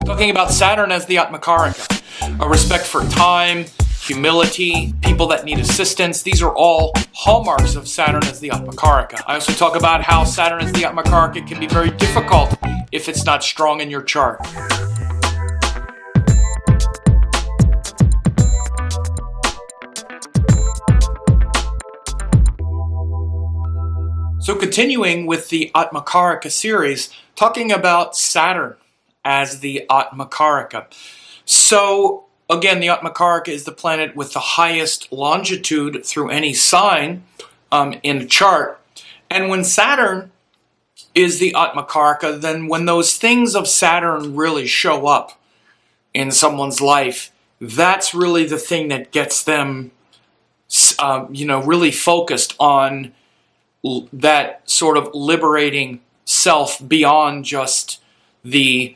Talking about Saturn as the Atma Karaka, a respect for time, humility, people that need assistance. These are all hallmarks of Saturn as the Atma Karaka. I also talk about how Saturn as the Atma Karaka can be very difficult if it's not strong in your chart. So continuing with the Atma Karaka series, talking about Saturn as the Atma Karaka. So again, the Atma Karaka is the planet with the highest longitude through any sign in a chart. And when Saturn is the Atma Karaka, then when those things of Saturn really show up in someone's life, that's really the thing that gets them, really focused on that sort of liberating self beyond just the,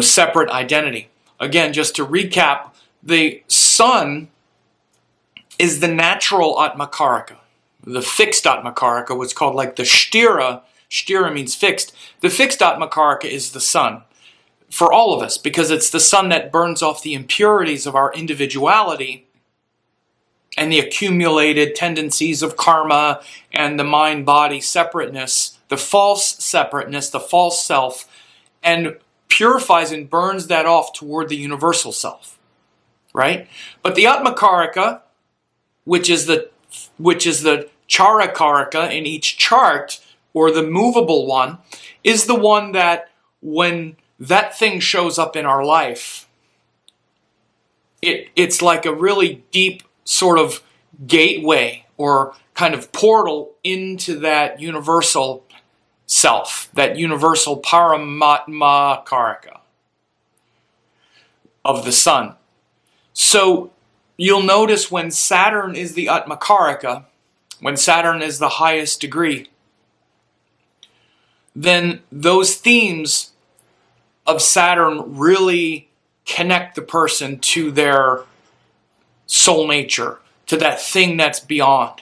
separate identity. Again, just to recap, the Sun is the natural Atma Karaka. The fixed Atma Karaka, what's called like the Shtira. Shtira means fixed. The fixed Atma Karaka is the Sun for all of us, because it's the Sun that burns off the impurities of our individuality and the accumulated tendencies of karma and the mind-body separateness, the false separateness, the false self, and purifies and burns that off toward the universal self, right? But the Atma Karaka, which is the Chara Karaka in each chart, or the movable one, is the one that when that thing shows up in our life, it's like a really deep sort of gateway or kind of portal into that universal self, that universal Paramatma Karaka of the Sun. So you'll notice when Saturn is the Atma Karaka, when Saturn is the highest degree, then those themes of Saturn really connect the person to their soul nature, to that thing that's beyond.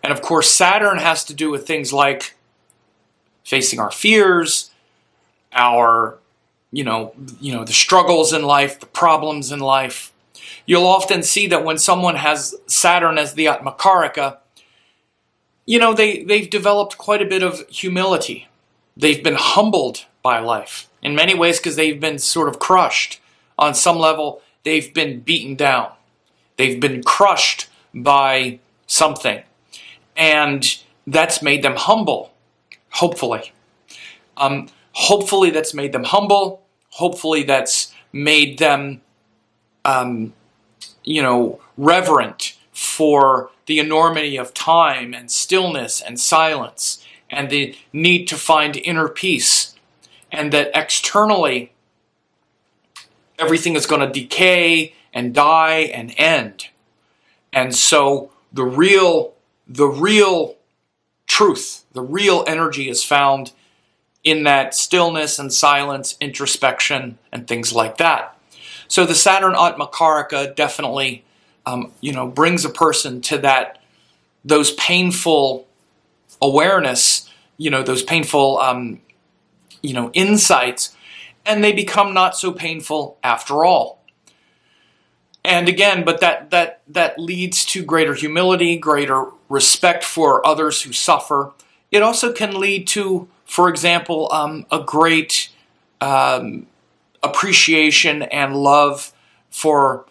And of course, Saturn has to do with things like facing our fears, our, the struggles in life, the problems in life. You'll often see that when someone has Saturn as the Atma Karaka, they've developed quite a bit of humility. They've been humbled by life in many ways because they've been sort of crushed. On some level, they've been beaten down. They've been crushed by something. And that's made them humble. Hopefully. Hopefully that's made them humble. Hopefully that's made them, reverent for the enormity of time and stillness and silence and the need to find inner peace. And that externally, everything is going to decay and die and end. And so the real truth, the real energy is found in that stillness and silence, introspection, and things like that. So the Saturn Atma Karaka definitely, brings a person to those painful awareness, those painful, insights, and they become not so painful after all. And again, but that leads to greater humility, greater respect for others who suffer. It also can lead to, for example, a great appreciation and love for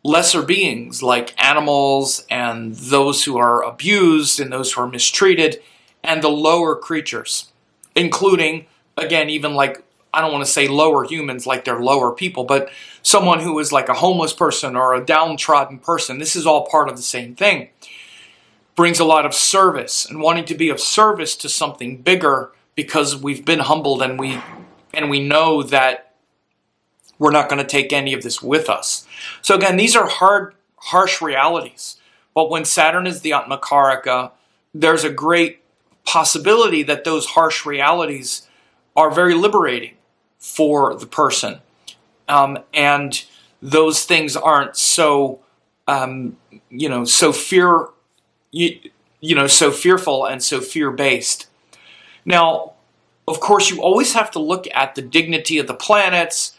lesser beings like animals and those who are abused and those who are mistreated and the lower creatures, including, again, even like, I don't want to say lower humans like they're lower people, but someone who is like a homeless person or a downtrodden person. This is all part of the same thing. Brings a lot of service and wanting to be of service to something bigger because we've been humbled and we know that we're not going to take any of this with us. So again, these are hard, harsh realities. But when Saturn is the Atma Karaka, there's a great possibility that those harsh realities are very liberating for the person. And those things aren't so, so fearful and so fear-based. Now, of course, you always have to look at the dignity of the planets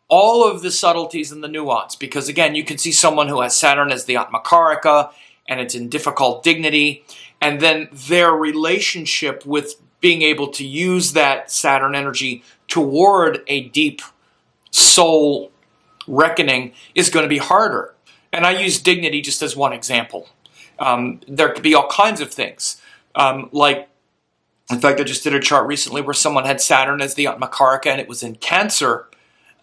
all of the subtleties and the nuance, because again, you can see someone who has Saturn as the Atma Karaka, and it's in difficult dignity, and then their relationship with being able to use that Saturn energy toward a deep soul reckoning is going to be harder. And I use dignity just as one example. There could be all kinds of things. Like, in fact, I just did a chart recently where someone had Saturn as the Atma Karaka, and it was in Cancer,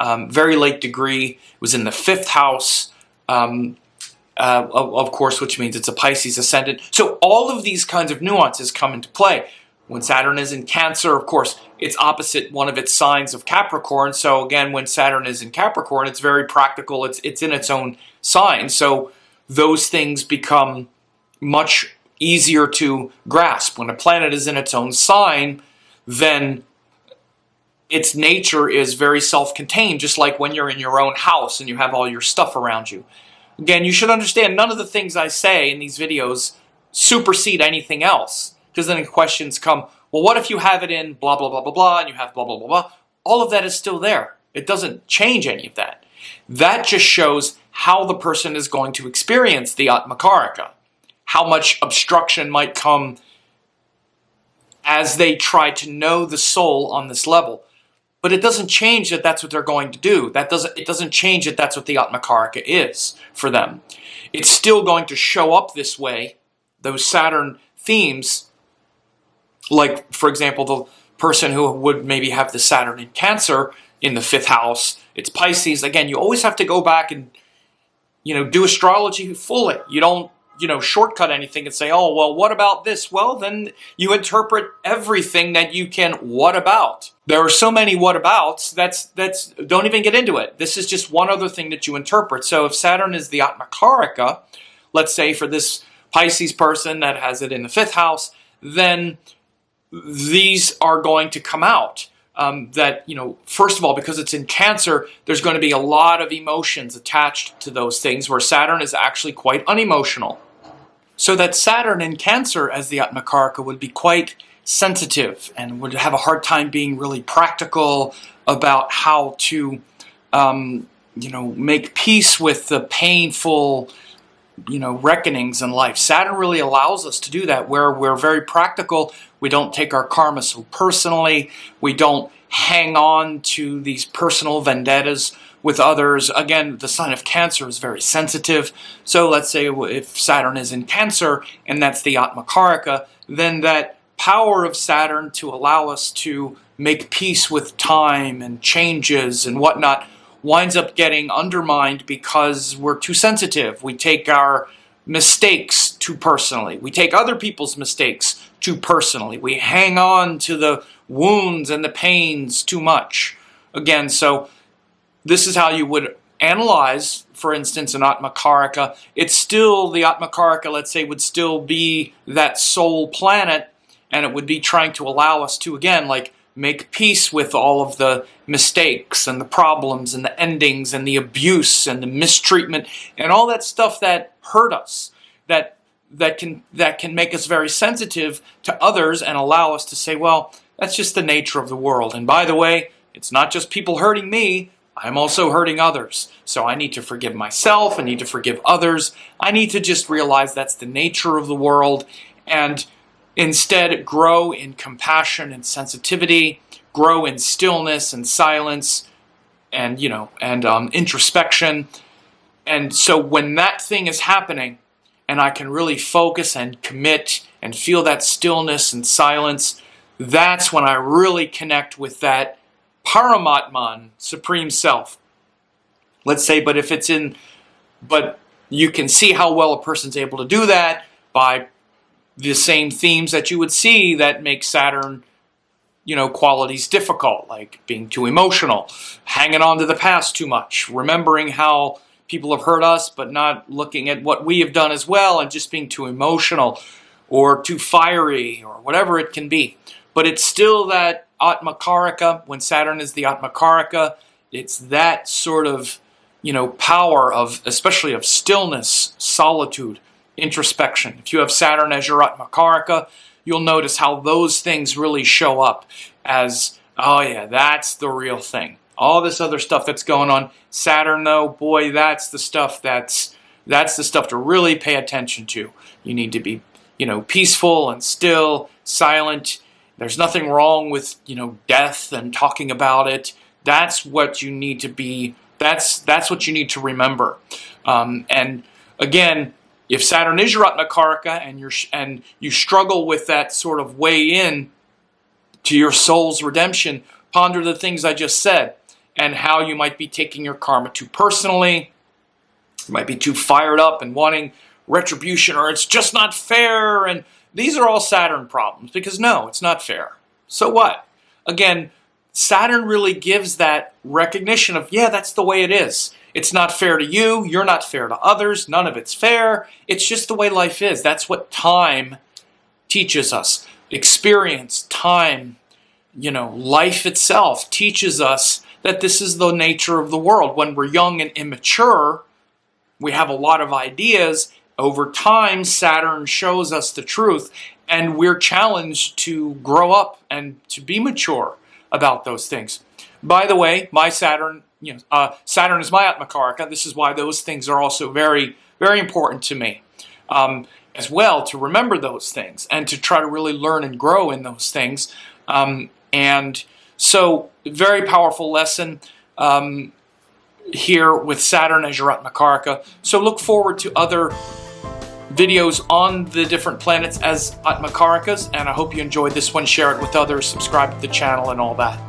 very late degree. It was in the 5th house, of course, which means it's a Pisces ascendant. So all of these kinds of nuances come into play. When Saturn is in Cancer, of course, it's opposite one of its signs of Capricorn. So again, when Saturn is in Capricorn, it's very practical. It's in its own sign. So those things become much easier to grasp. When a planet is in its own sign, then its nature is very self-contained, just like when you're in your own house and you have all your stuff around you. Again, you should understand none of the things I say in these videos supersede anything else. Because then questions come, well, what if you have it in blah, blah, blah, blah, blah, and you have blah, blah, blah, blah. All of that is still there. It doesn't change any of that. That just shows how the person is going to experience the Atma Karaka. How much obstruction might come as they try to know the soul on this level. But it doesn't change that that's what they're going to do. It doesn't change that that's what the Atma Karaka is for them. It's still going to show up this way, those Saturn themes. Like, for example, the person who would maybe have the Saturn in Cancer in the 5th house, it's Pisces. Again, you always have to go back and, do astrology fully. You don't, shortcut anything and say, oh, well, what about this? Well, then you interpret everything that you can what about. There are so many what abouts, don't even get into it. This is just one other thing that you interpret. So if Saturn is the Atma Karaka, let's say for this Pisces person that has it in the 5th house, then these are going to come out. First of all, because it's in Cancer, there's going to be a lot of emotions attached to those things, where Saturn is actually quite unemotional. So that Saturn in Cancer as the Atma Karaka would be quite sensitive and would have a hard time being really practical about how to, make peace with the painful, reckonings in life. Saturn really allows us to do that, where we're very practical. We don't take our karma so personally. We don't hang on to these personal vendettas with others. Again, the sign of Cancer is very sensitive. So let's say if Saturn is in Cancer and that's the Atma Karaka, then that power of Saturn to allow us to make peace with time and changes and whatnot winds up getting undermined because we're too sensitive. We take our mistakes too personally. We take other people's mistakes too personally. We hang on to the wounds and the pains too much. Again, so this is how you would analyze, for instance, an Atma Karaka. It's still, the Atma Karaka, let's say, would still be that soul planet, and it would be trying to allow us to, again, make peace with all of the mistakes and the problems and the endings and the abuse and the mistreatment and all that stuff that hurt us, that can make us very sensitive to others and allow us to say, well, that's just the nature of the world. And by the way, it's not just people hurting me, I'm also hurting others. So I need to forgive myself, I need to forgive others, I need to just realize that's the nature of the world, and instead grow in compassion and sensitivity, grow in stillness and silence and introspection. And so when that thing is happening and I can really focus and commit and feel that stillness and silence, that's when I really connect with that Paramatman, Supreme Self. Let's say, but you can see how well a person's able to do that by the same themes that you would see that make Saturn, qualities difficult, like being too emotional, hanging on to the past too much, remembering how people have hurt us, but not looking at what we have done as well, and just being too emotional or too fiery or whatever it can be. But it's still that Atma Karaka. When Saturn is the Atma Karaka, it's that sort of, power of, especially of stillness, solitude, introspection. If you have Saturn as your Atma Karaka, you'll notice how those things really show up as, oh yeah, that's the real thing. all this other stuff that's going on. Saturn, though, boy, that's the stuff that's the stuff to really pay attention to. You need to be, peaceful and still, silent. There's nothing wrong with, death and talking about it. That's what you need to be. That's what you need to remember. And again, if Saturn is your Atma Karaka and you struggle with that sort of way in to your soul's redemption, ponder the things I just said and how you might be taking your karma too personally. You might be too fired up and wanting retribution, or it's just not fair. And these are all Saturn problems, because no, it's not fair. So what? Again, Saturn really gives that recognition of, yeah, that's the way it is. It's not fair to you. You're not fair to others. None of it's fair. It's just the way life is. That's what time teaches us. Experience, time, life itself teaches us that this is the nature of the world. When we're young and immature, we have a lot of ideas. Over time, Saturn shows us the truth, and we're challenged to grow up and to be mature about those things. By the way, my Saturn, Saturn is my Atma Karaka. This is why those things are also very, very important to me as well, to remember those things and to try to really learn and grow in those things. And so, very powerful lesson here with Saturn as your Atma Karaka. So look forward to other videos on the different planets as Atma Karakas, and I hope you enjoyed this one. Share it with others, subscribe to the channel, and all that.